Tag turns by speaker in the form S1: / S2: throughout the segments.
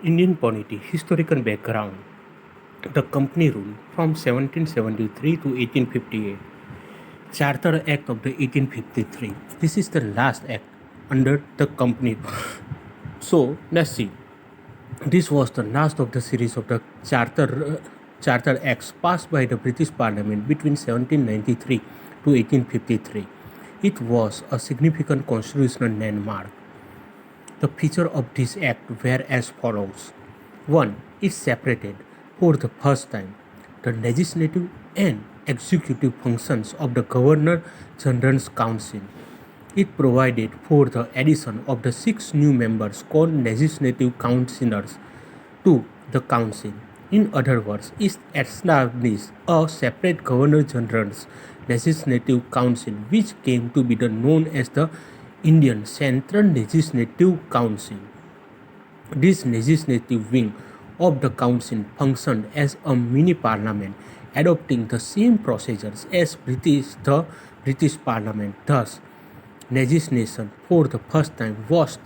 S1: Indian polity historical background. The company rule from 1773 to 1858. Charter Act of the 1853. This is the last act under the company. So let's see. This was the last of the series of the Charter Acts passed by the British Parliament between 1793 to 1853. It was a significant constitutional landmark. The features of this act were as follows. 1. It separated, for the first time, the legislative and executive functions of the Governor General's Council. It provided for the addition of the 6 new members called legislative councillors to the council. In other words, it established a separate Governor General's Legislative Council, which came to be known as the Indian Central Legislative Council. This legislative wing of the council functioned as a mini parliament, adopting the same procedures as the British Parliament. Thus, legislation for the first time was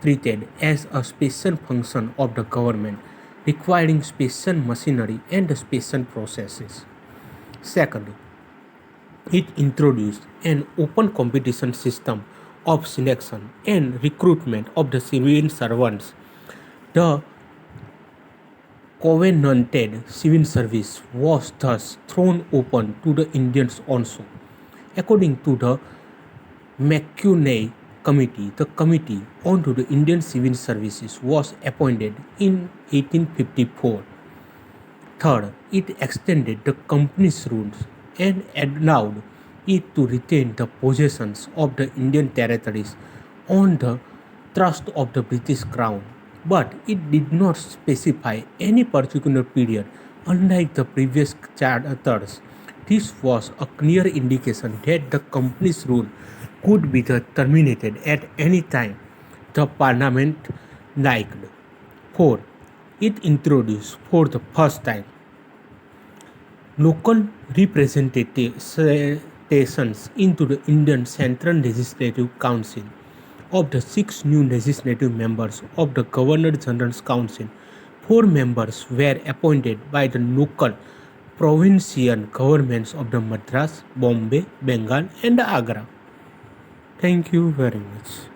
S1: treated as a special function of the government, requiring special machinery and special processes. Second, it introduced an open competition system of selection and recruitment of the civil servants. The covenanted civil service was thus thrown open to the Indians also. According to the Macaulay Committee, the Committee on the Indian Civil Services was appointed in 1854. Third, it extended the company's rules and allowed it to retain the possessions of the Indian territories on the trust of the British Crown, but it did not specify any particular period. Unlike the previous charters, this was a clear indication that the company's rule could be terminated at any time the Parliament liked. 4. It introduced for the first time local representations into the Indian Central Legislative Council. Of the 6 new legislative members of the Governor General's Council, 4 members were appointed by the local provincial governments of the Madras, Bombay, Bengal, and Agra. Thank you very much.